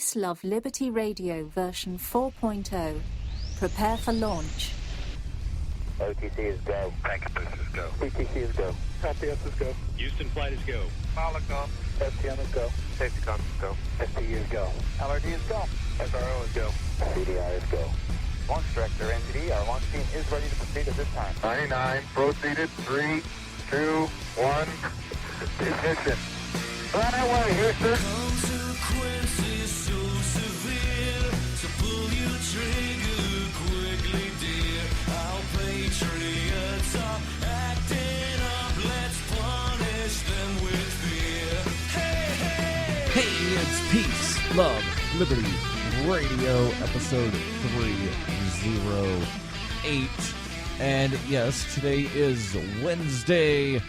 Peace, Love, Liberty Radio version 4.0. Prepare for launch. OTC is go. Packetbus is go. PTC is go. LPS is go. Houston flight is go. Molotov. STM is go. Safety comms is go. STE is go. LRD is go. SRO is go. CDI is go. Launch Director, NTD, our launch team is ready to proceed at this time. 99, proceeded, 3, 2, 1, ignition. Right away, Houston. Consequences so severe, so pull your trigger quickly, dear. Our patriots are acting up, let's punish them with fear. Hey, hey! Hey, it's Peace, Love, Liberty Radio, episode 308. And yes, today is Wednesday,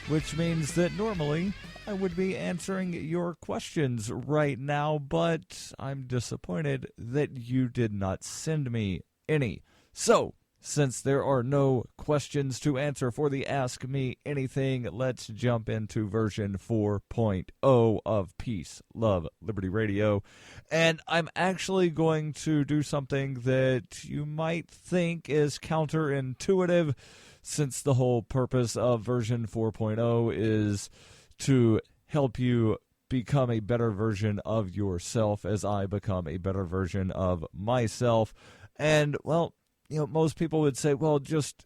which means that normally I would be answering your questions right now, but I'm disappointed that you did not send me any. So, since there are no questions to answer for the Ask Me Anything, let's jump into version 4.0 of Peace, Love, Liberty Radio. And I'm actually going to do something that you might think is counterintuitive, since the whole purpose of version 4.0 is to help you become a better version of yourself as I become a better version of myself. And, well, you know, most people would say, well, just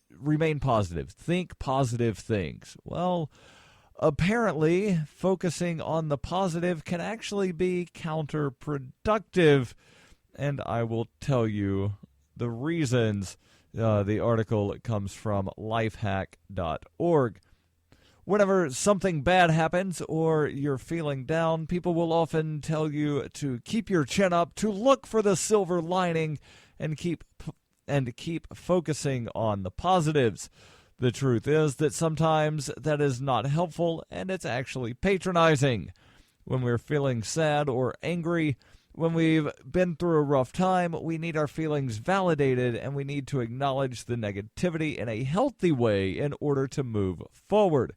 remain positive. Think positive things. Well, apparently, focusing on the positive can actually be counterproductive. And I will tell you the reasons. The article comes from lifehack.org. Whenever something bad happens or you're feeling down, people will often tell you to keep your chin up, to look for the silver lining, and keep focusing on the positives. The truth is that sometimes that is not helpful, and it's actually patronizing. When we're feeling sad or angry, when we've been through a rough time, we need our feelings validated, and we need to acknowledge the negativity in a healthy way in order to move forward.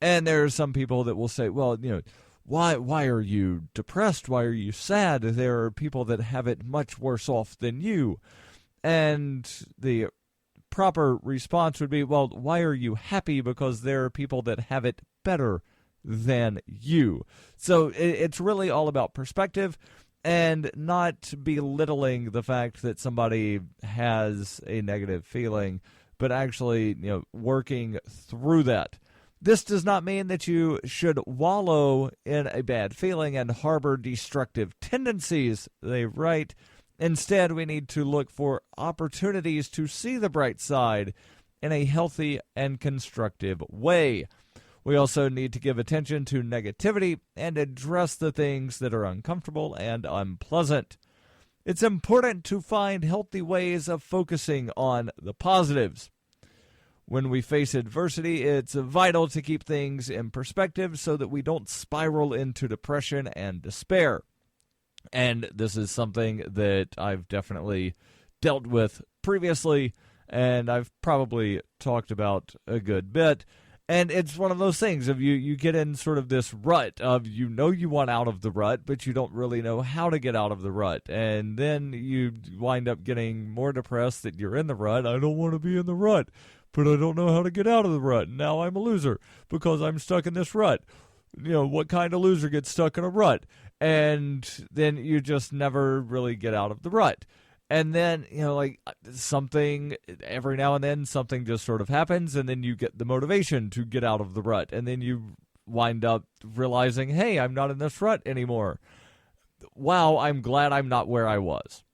And there are some people that will say, well, you know, why are you depressed? Why are you sad? There are people that have it much worse off than you. And the proper response would be, well, why are you happy? Because there are people that have it better than you. So it's really all about perspective, and not belittling the fact that somebody has a negative feeling, but actually, you know, working through that. This does not mean that you should wallow in a bad feeling and harbor destructive tendencies, they write. Instead, we need to look for opportunities to see the bright side in a healthy and constructive way. We also need to give attention to negativity and address the things that are uncomfortable and unpleasant. It's important to find healthy ways of focusing on the positives. When we face adversity, it's vital to keep things in perspective so that we don't spiral into depression and despair. And this is something that I've definitely dealt with previously, and I've probably talked about a good bit. And it's one of those things of you get in sort of this rut of, you know, you want out of the rut, but you don't really know how to get out of the rut. And then you wind up getting more depressed that you're in the rut. I don't want to be in the rut, but I don't know how to get out of the rut. Now I'm a loser because I'm stuck in this rut. You know, what kind of loser gets stuck in a rut? And then you just never really get out of the rut. And then, you know, like something, every now and then something just sort of happens, and then you get the motivation to get out of the rut. And then you wind up realizing, hey, I'm not in this rut anymore. Wow, I'm glad I'm not where I was.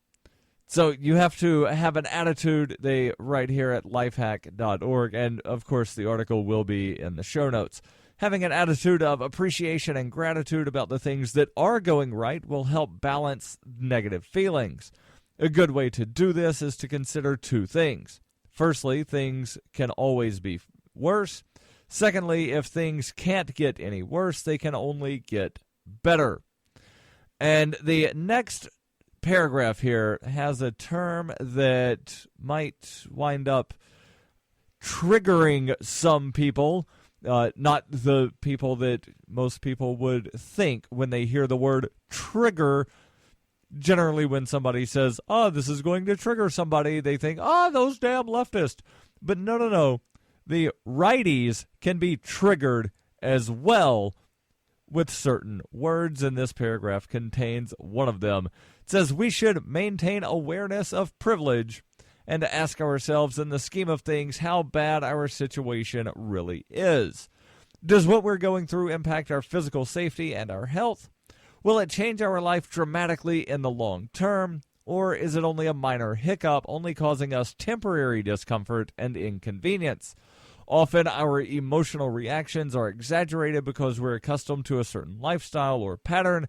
So you have to have an attitude, they write here at lifehack.org. And, of course, the article will be in the show notes. Having an attitude of appreciation and gratitude about the things that are going right will help balance negative feelings. A good way to do this is to consider two things. Firstly, things can always be worse. Secondly, if things can't get any worse, they can only get better. And the next paragraph here has a term that might wind up triggering some people, not the people that most people would think when they hear the word trigger. Generally, when somebody says, oh, this is going to trigger somebody, they think, oh, those damn leftists. But no. The righties can be triggered as well with certain words, and this paragraph contains one of them. It says, we should maintain awareness of privilege and ask ourselves, in the scheme of things, how bad our situation really is. Does what we're going through impact our physical safety and our health? Will it change our life dramatically in the long term? Or is it only a minor hiccup, only causing us temporary discomfort and inconvenience? Often our emotional reactions are exaggerated because we're accustomed to a certain lifestyle or pattern,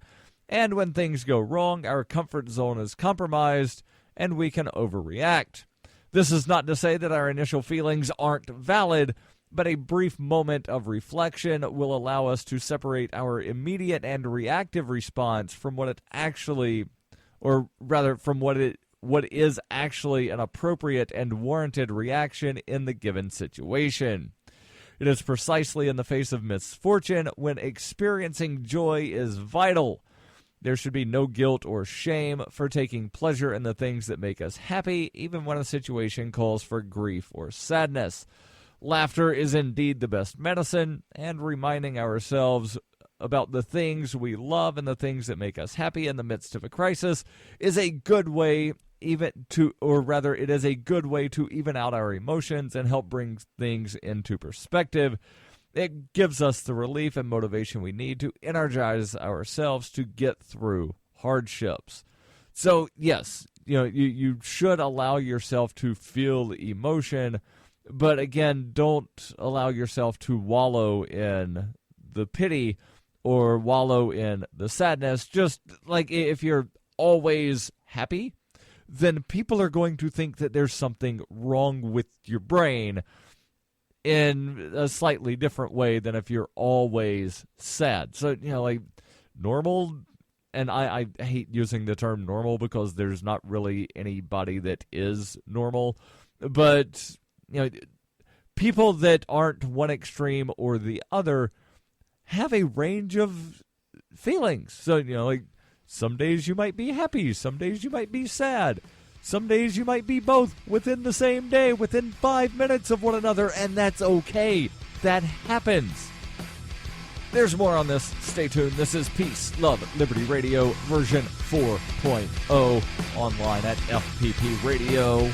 and when things go wrong, our comfort zone is compromised, and we can overreact. This is not to say that our initial feelings aren't valid, but a brief moment of reflection will allow us to separate our immediate and reactive response from what it actually, or rather from what is actually an appropriate and warranted reaction in the given situation. It is precisely in the face of misfortune when experiencing joy is vital. There should be no guilt or shame for taking pleasure in the things that make us happy, even when a situation calls for grief or sadness. Laughter is indeed the best medicine, and reminding ourselves about the things we love and the things that make us happy in the midst of a crisis is a good way it is a good way to even out our emotions and help bring things into perspective. It gives us the relief and motivation we need to energize ourselves to get through hardships. So, yes, you should allow yourself to feel emotion, but again, don't allow yourself to wallow in the pity or wallow in the sadness. Just like if you're always happy, then people are going to think that there's something wrong with your brain in a slightly different way than if you're always sad. So, like normal, and I hate using the term normal because there's not really anybody that is normal, but people that aren't one extreme or the other have a range of feelings. So, like some days you might be happy, some days you might be sad, some days you might be both within the same day, within 5 minutes of one another, and that's okay. That happens. There's more on this. Stay tuned. This is Peace, Love, Liberty Radio version 4.0 online at fppradio.com.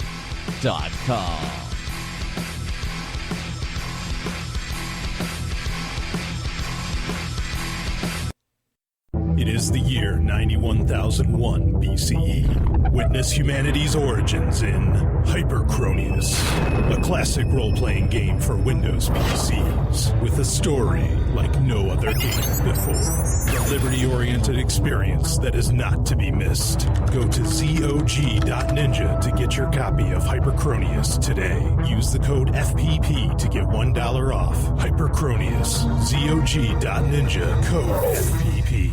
It is the year 91,001 BCE. Witness humanity's origins in Hyperchronius, a classic role-playing game for Windows PCs with a story like no other game before. A liberty-oriented experience that is not to be missed. Go to zog.ninja to get your copy of Hyperchronius today. Use the code FPP to get $1 off. Hyperchronius, zog.ninja, code FPP.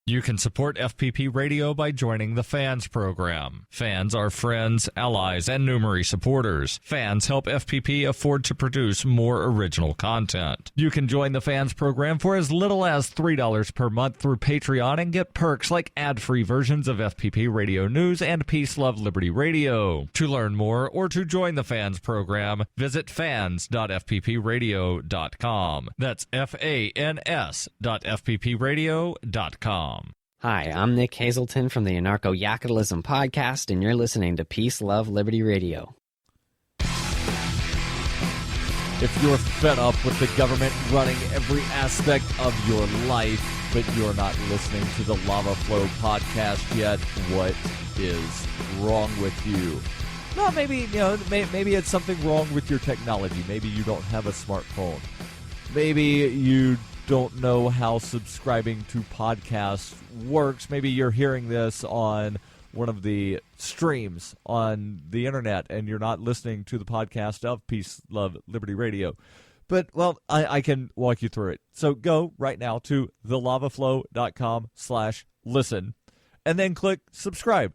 You can support FPP Radio by joining the Fans program. Fans are friends, allies, and Numery supporters. Fans help FPP afford to produce more original content. You can join the Fans program for as little as $3 per month through Patreon and get perks like ad-free versions of FPP Radio News and Peace, Love, Liberty Radio. To learn more or to join the Fans program, visit fans.fppradio.com. That's fans.fppradio.com. Hi, I'm Nick Hazelton from the Anarcho-Yakutalism podcast, and you're listening to Peace, Love, Liberty Radio. If you're fed up with the government running every aspect of your life, but you're not listening to the Lava Flow podcast yet, what is wrong with you? No, maybe it's something wrong with your technology. Maybe you don't have a smartphone. Maybe you don't know how subscribing to podcasts works. Maybe you're hearing this on one of the streams on the internet and you're not listening to the podcast of Peace, Love, Liberty Radio. But, well, I can walk you through it. So go right now to thelavaflow.com/listen and then click subscribe.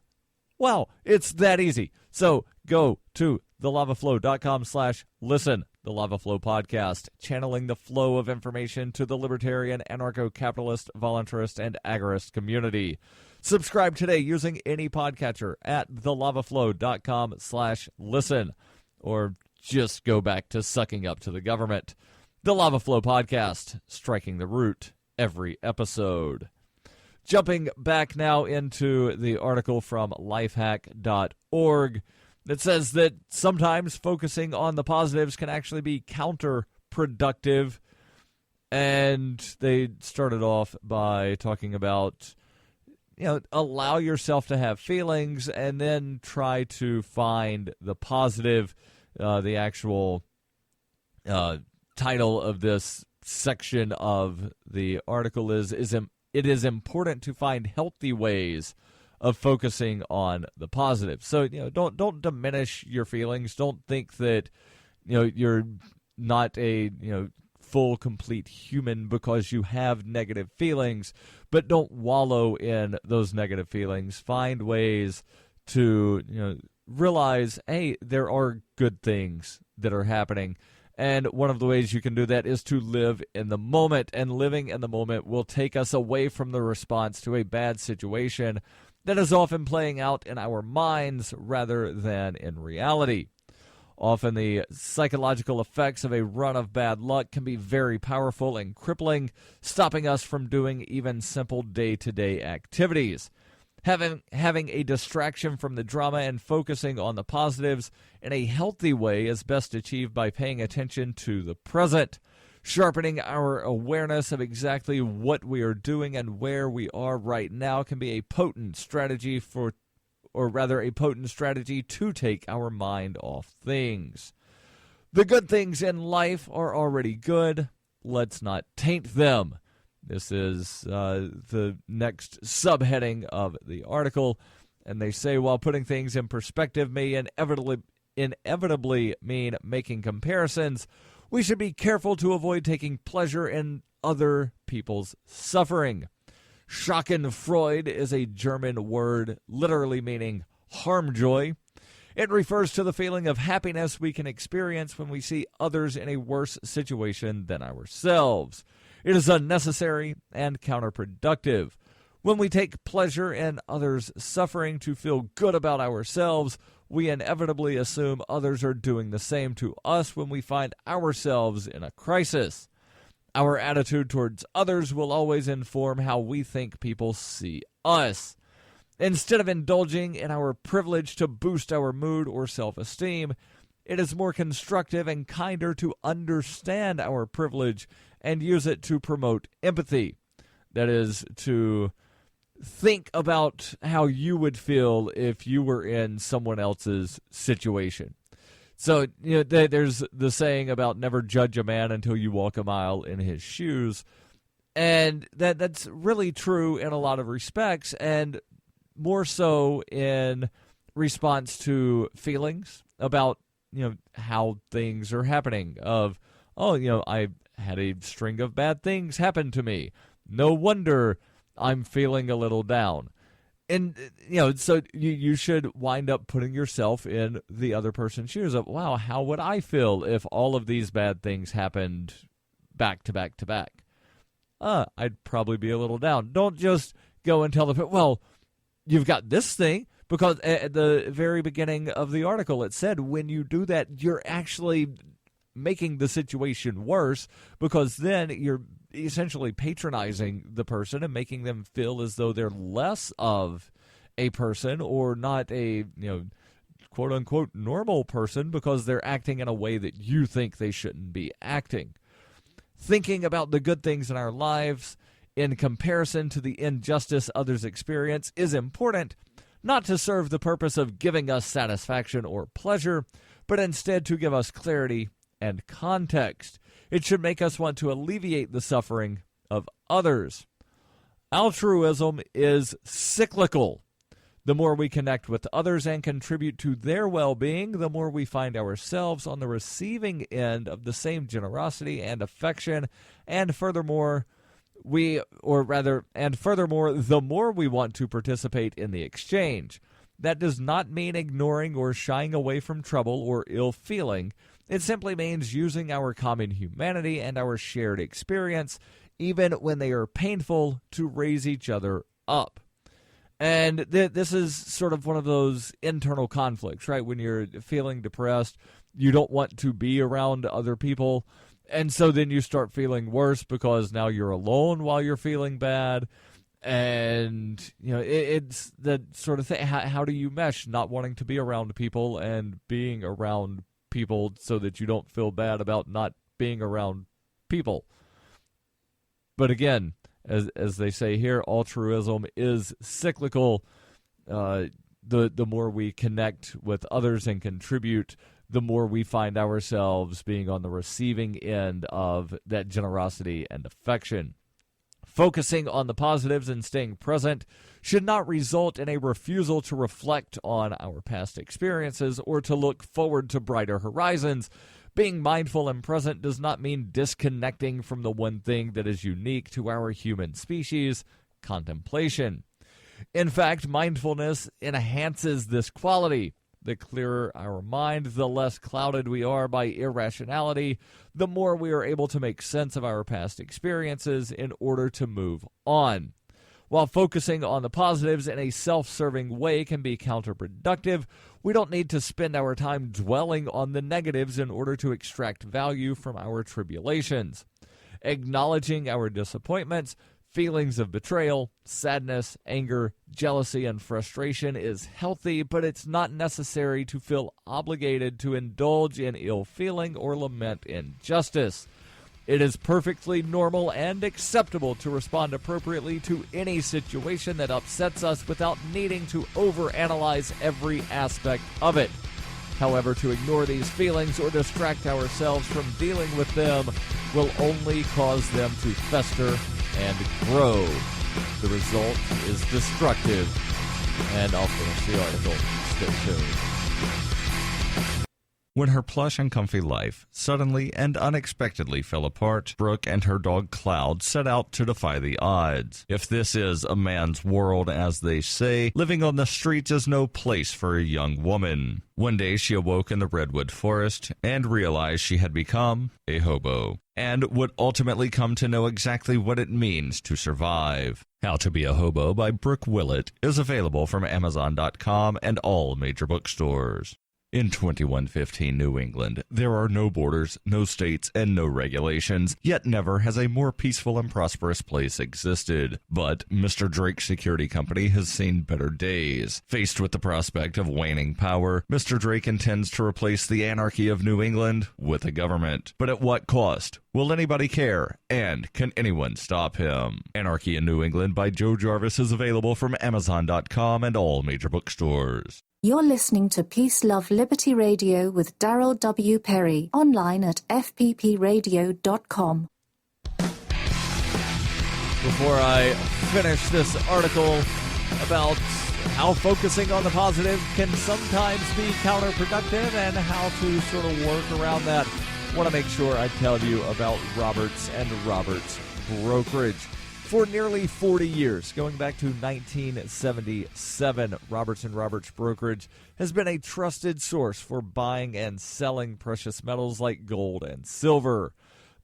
Wow, it's that easy. So go to thelavaflow.com/listen. The Lava Flow podcast, channeling the flow of information to the libertarian, anarcho-capitalist, voluntarist, and agorist community. Subscribe today using any podcatcher at thelavaflow.com/listen, or just go back to sucking up to the government. The Lava Flow podcast, striking the root every episode. Jumping back now into the article from lifehack.org. It says that sometimes focusing on the positives can actually be counterproductive. And they started off by talking about, allow yourself to have feelings and then try to find the positive. The actual title of this section of the article is it is important to find healthy ways of focusing on the positive. So, don't diminish your feelings. Don't think that, you're not a, full, complete human because you have negative feelings, but don't wallow in those negative feelings. Find ways to, realize, hey, there are good things that are happening. And one of the ways you can do that is to live in the moment. And living in the moment will take us away from the response to a bad situation that is often playing out in our minds rather than in reality. Often the psychological effects of a run of bad luck can be very powerful and crippling, stopping us from doing even simple day-to-day activities. Having a distraction from the drama and focusing on the positives in a healthy way is best achieved by paying attention to the present. Sharpening our awareness of exactly what we are doing and where we are right now can be a potent strategy to take our mind off things. The good things in life are already good. Let's not taint them. This is the next subheading of the article, and they say, while putting things in perspective may inevitably mean making comparisons, we should be careful to avoid taking pleasure in other people's suffering. Schadenfreude is a German word literally meaning harm joy. It refers to the feeling of happiness we can experience when we see others in a worse situation than ourselves. It is unnecessary and counterproductive. When we take pleasure in others' suffering to feel good about ourselves, we inevitably assume others are doing the same to us when we find ourselves in a crisis. Our attitude towards others will always inform how we think people see us. Instead of indulging in our privilege to boost our mood or self-esteem, it is more constructive and kinder to understand our privilege and use it to promote empathy. That is, to think about how you would feel if you were in someone else's situation. So, there's the saying about never judge a man until you walk a mile in his shoes. And that's really true in a lot of respects, and more so in response to feelings about, how things are happening. Of, I had a string of bad things happen to me. No wonder I'm feeling a little down. And, so you should wind up putting yourself in the other person's shoes of, wow, how would I feel if all of these bad things happened back to back to back? I'd probably be a little down. Don't just go and tell the people, well, you've got this thing, because at the very beginning of the article it said when you do that, you're actually making the situation worse, because then you're essentially patronizing the person and making them feel as though they're less of a person or not a, quote-unquote normal person because they're acting in a way that you think they shouldn't be acting. Thinking about the good things in our lives in comparison to the injustice others experience is important, not to serve the purpose of giving us satisfaction or pleasure, but instead to give us clarity and context. It should make us want to alleviate the suffering of others. Altruism is cyclical. The more we connect with others and contribute to their well-being, the more we find ourselves on the receiving end of the same generosity and affection, and furthermore, the more we want to participate in the exchange. That does not mean ignoring or shying away from trouble or ill feeling. It simply means using our common humanity and our shared experience, even when they are painful, to raise each other up. And this is sort of one of those internal conflicts, right? When you're feeling depressed, you don't want to be around other people. And so then you start feeling worse because now you're alone while you're feeling bad. And, it's that sort of thing. How do you mesh not wanting to be around people and being around people so that you don't feel bad about not being around people? But again, as they say here, altruism is cyclical. The more we connect with others and contribute, the more we find ourselves being on the receiving end of that generosity and affection. Focusing on the positives and staying present should not result in a refusal to reflect on our past experiences or to look forward to brighter horizons. Being mindful and present does not mean disconnecting from the one thing that is unique to our human species, contemplation. In fact, mindfulness enhances this quality. The clearer our mind, the less clouded we are by irrationality, the more we are able to make sense of our past experiences in order to move on. While focusing on the positives in a self-serving way can be counterproductive, we don't need to spend our time dwelling on the negatives in order to extract value from our tribulations. Acknowledging our disappointments, feelings of betrayal, sadness, anger, jealousy, and frustration is healthy, but it's not necessary to feel obligated to indulge in ill feeling or lament injustice. It is perfectly normal and acceptable to respond appropriately to any situation that upsets us without needing to overanalyze every aspect of it. However, to ignore these feelings or distract ourselves from dealing with them will only cause them to fester and grow. The result is destructive. And I'll finish the article. Stay tuned. When her plush and comfy life suddenly and unexpectedly fell apart, Brooke and her dog Cloud set out to defy the odds. If this is a man's world, as they say, living on the streets is no place for a young woman. One day she awoke in the redwood forest and realized she had become a hobo, and would ultimately come to know exactly what it means to survive. How to Be a Hobo by Brooke Willett is available from Amazon.com and all major bookstores. In 2115 New England, there are no borders, no states, and no regulations, yet never has a more peaceful and prosperous place existed. But Mr. Drake's security company has seen better days. Faced with the prospect of waning power, Mr. Drake intends to replace the anarchy of New England with a government. But at what cost? Will anybody care? And can anyone stop him? Anarchy in New England by Joe Jarvis is available from Amazon.com and all major bookstores. You're listening to Peace, Love, Liberty Radio with Darryl W. Perry, online at fppradio.com. Before I finish this article about how focusing on the positive can sometimes be counterproductive and how to sort of work around that, I want to make sure I tell you about Roberts and Roberts Brokerage. For nearly 40 years, going back to 1977, Roberts & Roberts Brokerage has been a trusted source for buying and selling precious metals like gold and silver.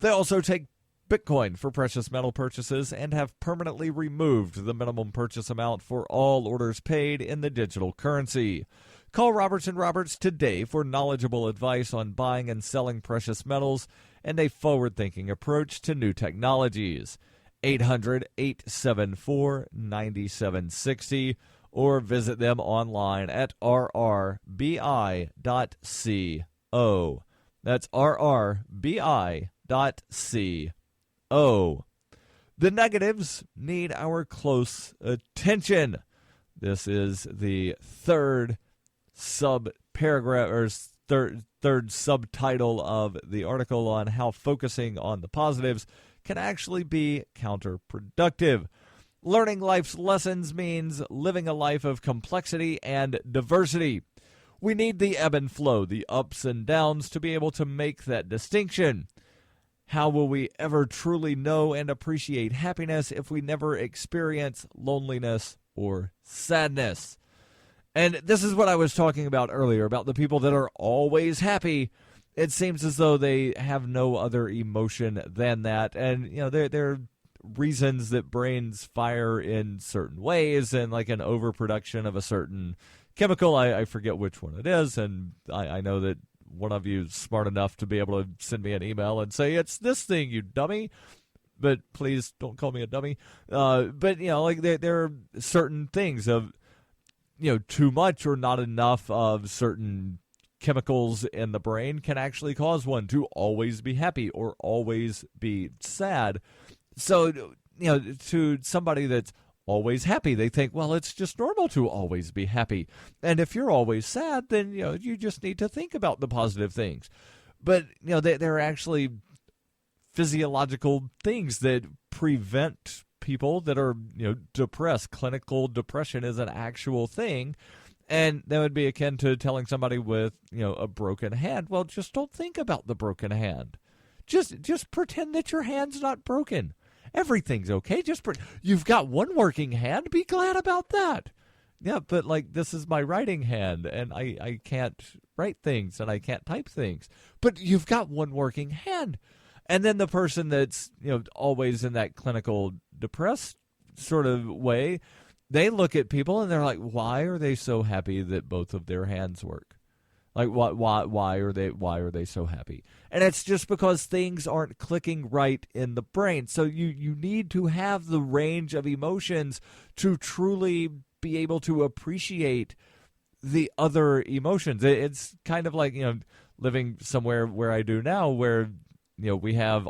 They also take Bitcoin for precious metal purchases and have permanently removed the minimum purchase amount for all orders paid in the digital currency. Call Roberts & Roberts today for knowledgeable advice on buying and selling precious metals and a forward-thinking approach to new technologies. 800-874-9760 or visit them online at rrbi.co. That's rrbi.co. The negatives need our close attention. This is the third subparagraph or third subtitle of the article on how focusing on the positives can actually be counterproductive. Learning life's lessons means living a life of complexity and diversity. We need the ebb and flow, the ups and downs, to be able to make that distinction. How will we ever truly know and appreciate happiness if we never experience loneliness or sadness? And this is what I was talking about earlier, about the people that are always happy. It seems as though they have no other emotion than that. And, there are reasons that brains fire in certain ways, and like an overproduction of a certain chemical. I forget which one it is, and I know that one of you is smart enough to be able to send me an email and say, it's this thing, you dummy. But please don't call me a dummy. But, there are certain things of, too much or not enough of certain chemicals in the brain can actually cause one to always be happy or always be sad. So, to somebody that's always happy, they think, well, it's just normal to always be happy. And if you're always sad, then, you just need to think about the positive things. But, there are actually physiological things that prevent people that are, depressed. Clinical depression is an actual thing. And that would be akin to telling somebody with, a broken hand, well, just don't think about the broken hand. Just pretend that your hand's not broken. Everything's okay. You've got one working hand. Be glad about that. Yeah, but this is my writing hand, and I can't write things, and I can't type things. But you've got one working hand. And then the person that's, always in that clinical depressed sort of way, they look at people and they're like, why are they so happy that both of their hands work? Like, why are they so happy? And it's just because things aren't clicking right in the brain. So you need to have the range of emotions to truly be able to appreciate the other emotions. It's kind of like, living somewhere where I do now, where we have,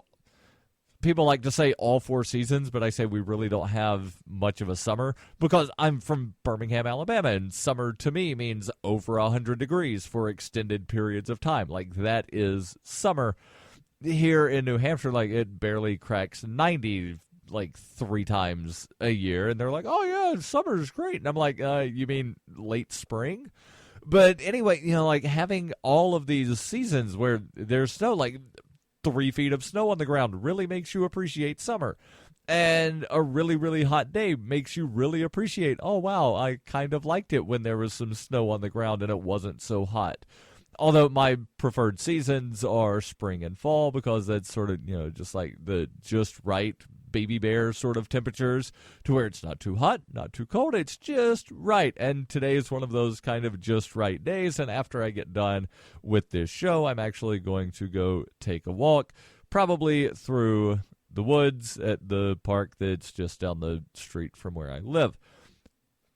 people like to say all 4 seasons, but I say we really don't have much of a summer because I'm from Birmingham, Alabama, and summer to me means over 100 degrees for extended periods of time. Like, that is summer. Here in New Hampshire, it barely cracks 90 3 times a year, and they're like, oh yeah, summer's great. And I'm like, you mean late spring? But anyway, having all of these seasons where there's snow, 3 feet of snow on the ground really makes you appreciate summer. And a really, really hot day makes you really appreciate, oh, wow, I kind of liked it when there was some snow on the ground and it wasn't so hot. Although my preferred seasons are spring and fall, because that's sort of, just like the just right baby bear sort of temperatures, to where it's not too hot, not too cold, it's just right. And today is one of those kind of just right days, and after I get done with this show, I'm actually going to go take a walk, probably through the woods at the park that's just down the street from where I live.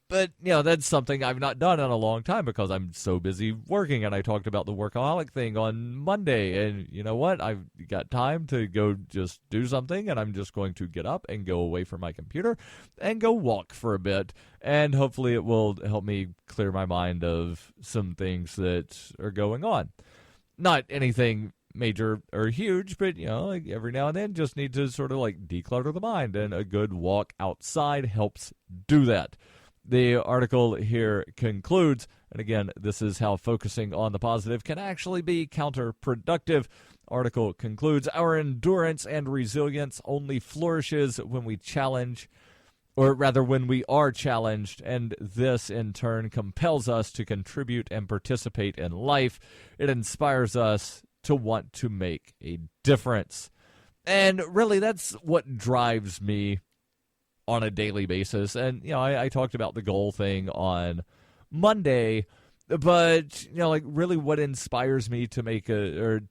But, that's something I've not done in a long time because I'm so busy working, and I talked about the workaholic thing on Monday, and you know what? I've got time to go just do something, and I'm just going to get up and go away from my computer and go walk for a bit, and hopefully it will help me clear my mind of some things that are going on. Not anything major or huge, but, every now and then just need to sort of declutter the mind, and a good walk outside helps do that. The article here concludes, and again, this is how focusing on the positive can actually be counterproductive. Article concludes, our endurance and resilience only flourishes when we challenge, or rather when we are challenged, and this in turn compels us to contribute and participate in life. It inspires us to want to make a difference. And really, that's what drives me on a daily basis. And, I talked about the goal thing on Monday, but, really what inspires me to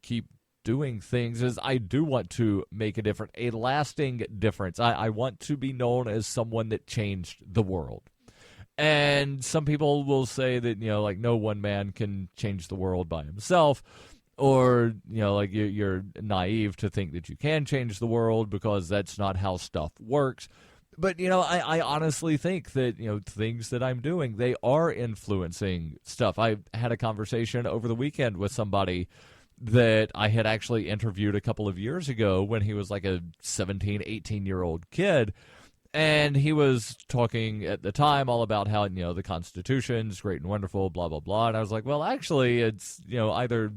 keep doing things is I do want to make a lasting difference. I want to be known as someone that changed the world. And some people will say that, no one man can change the world by himself. Or, you're naive to think that you can change the world because that's not how stuff works. But, I honestly think that, things that I'm doing, they are influencing stuff. I had a conversation over the weekend with somebody that I had actually interviewed a couple of years ago when he was like a 17, 18-year-old kid. And he was talking at the time all about how, the Constitution's great and wonderful, blah, blah, blah. And I was like, well, actually, it's, either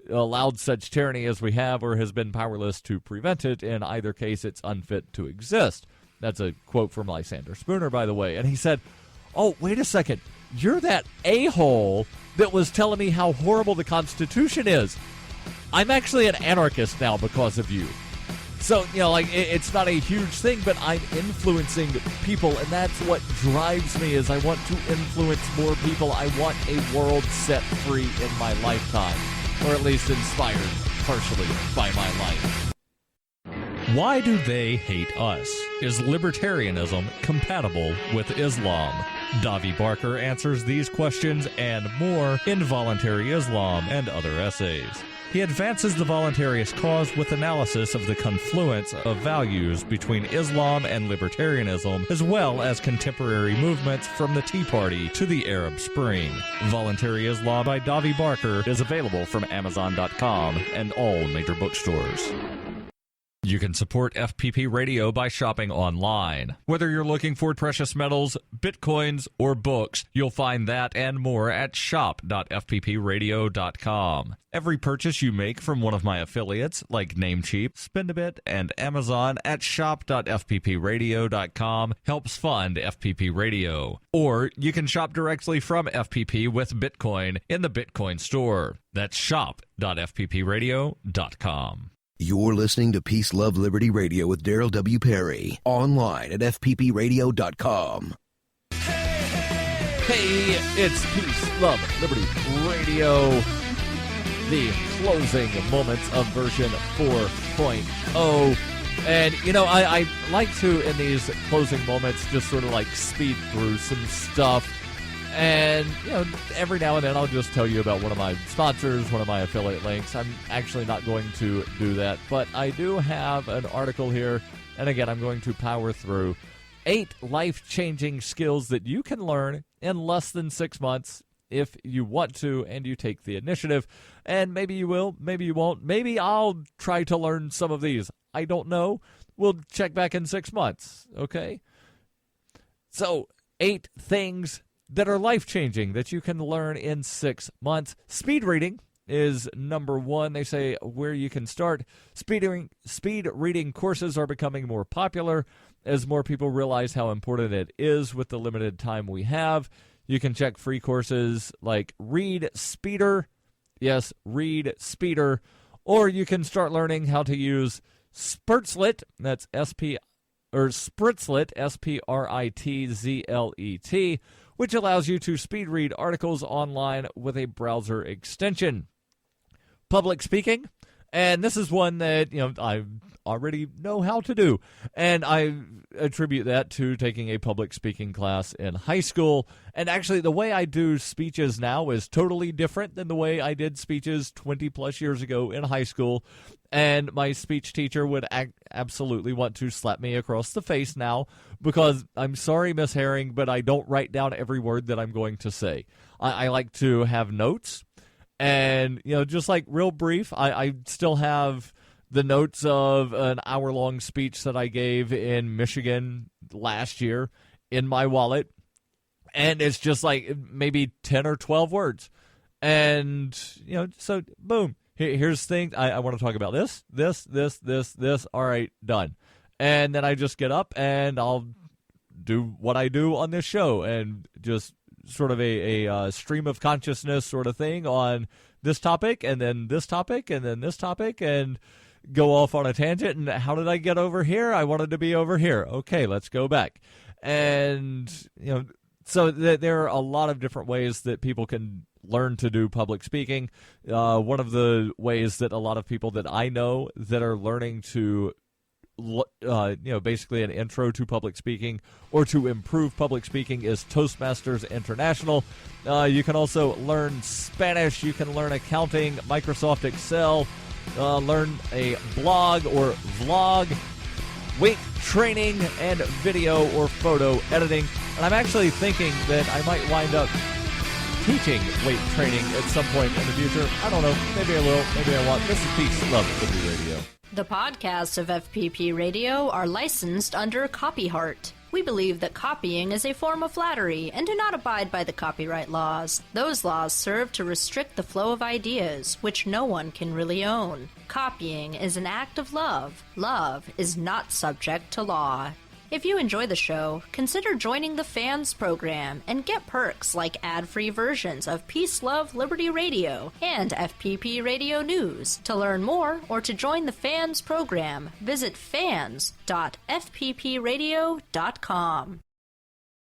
allowed such tyranny as we have or has been powerless to prevent it. In either case, it's unfit to exist. That's a quote from Lysander Spooner, by the way. And he said, oh, wait a second. you're that a-hole that was telling me how horrible the Constitution is. I'm actually an anarchist now because of you. So, it's not a huge thing, but I'm influencing people, and that's what drives me, is I want to influence more people. I want a world set free in my lifetime, or at least inspired partially by my life. Why do they hate us? Is libertarianism compatible with Islam? Davi Barker answers these questions and more in Voluntary Islam and Other Essays. He advances the voluntarist cause with analysis of the confluence of values between Islam and libertarianism, as well as contemporary movements from the Tea Party to the Arab Spring. Voluntary Islam by Davi Barker is available from Amazon.com and all major bookstores. You can support FPP Radio by shopping online. Whether you're looking for precious metals, bitcoins, or books, you'll find that and more at shop.fppradio.com. Every purchase you make from one of my affiliates, like Namecheap, Spendabit, and Amazon at shop.fppradio.com helps fund FPP Radio. Or you can shop directly from FPP with Bitcoin in the Bitcoin store. That's shop.fppradio.com. You're listening to Peace, Love, Liberty Radio with Darryl W. Perry. Online at fppradio.com. Hey, it's Peace, Love, Liberty Radio. The closing moments of version 4.0. And, I like to, in these closing moments, just sort of like speed through some stuff. And, every now and then I'll just tell you about one of my sponsors, one of my affiliate links. I'm actually not going to do that, but I do have an article here. And again, I'm going to power through 8 life-changing skills that you can learn in less than 6 months if you want to and you take the initiative. And maybe you will, maybe you won't. Maybe I'll try to learn some of these. I don't know. We'll check back in 6 months, okay? So, 8 things that are life-changing that you can learn in 6 months. Speed reading is number 1. They say where you can start. Speed reading courses are becoming more popular as more people realize how important it is with the limited time we have. You can check free courses like Read Speeder. Yes, Read Speeder. Or you can start learning how to use Spritzlet. That's Spritzlet, Spritzlet, which allows you to speed read articles online with a browser extension. Public speaking, and this is one that I already know how to do, and I attribute that to taking a public speaking class in high school. And actually, the way I do speeches now is totally different than the way I did speeches 20 plus years ago in high school. And my speech teacher would absolutely want to slap me across the face now because, I'm sorry, Miss Herring, but I don't write down every word that I'm going to say. I like to have notes and, just like real brief. I still have the notes of an hour-long speech that I gave in Michigan last year in my wallet. And it's just like maybe 10 or 12 words. And, so boom. Here's things. I want to talk about this. All right, done. And then I just get up and I'll do what I do on this show and just sort of a stream of consciousness sort of thing on this topic and then this topic and then this topic and go off on a tangent. And how did I get over here? I wanted to be over here. Okay, let's go back. And, so there are a lot of different ways that people can learn to do public speaking. One of the ways that a lot of people that I know that are learning to, basically an intro to public speaking or to improve public speaking is Toastmasters International. You can also learn Spanish. You can learn accounting, Microsoft Excel, learn a blog or vlog, weight training, and video or photo editing. And I'm actually thinking that I might wind up teaching weight training at some point in the future. I don't know. Maybe I will. Maybe I won't. This is Peace, Love, Liberty Radio. The podcasts of FPP Radio are licensed under Copyheart. We believe that copying is a form of flattery and do not abide by the copyright laws. Those laws serve to restrict the flow of ideas, which no one can really own. Copying is an act of love. Love is not subject to law. If you enjoy the show, consider joining the Fans program and get perks like ad-free versions of Peace, Love, Liberty Radio and FPP Radio News. To learn more or to join the Fans program, visit fans.fppradio.com.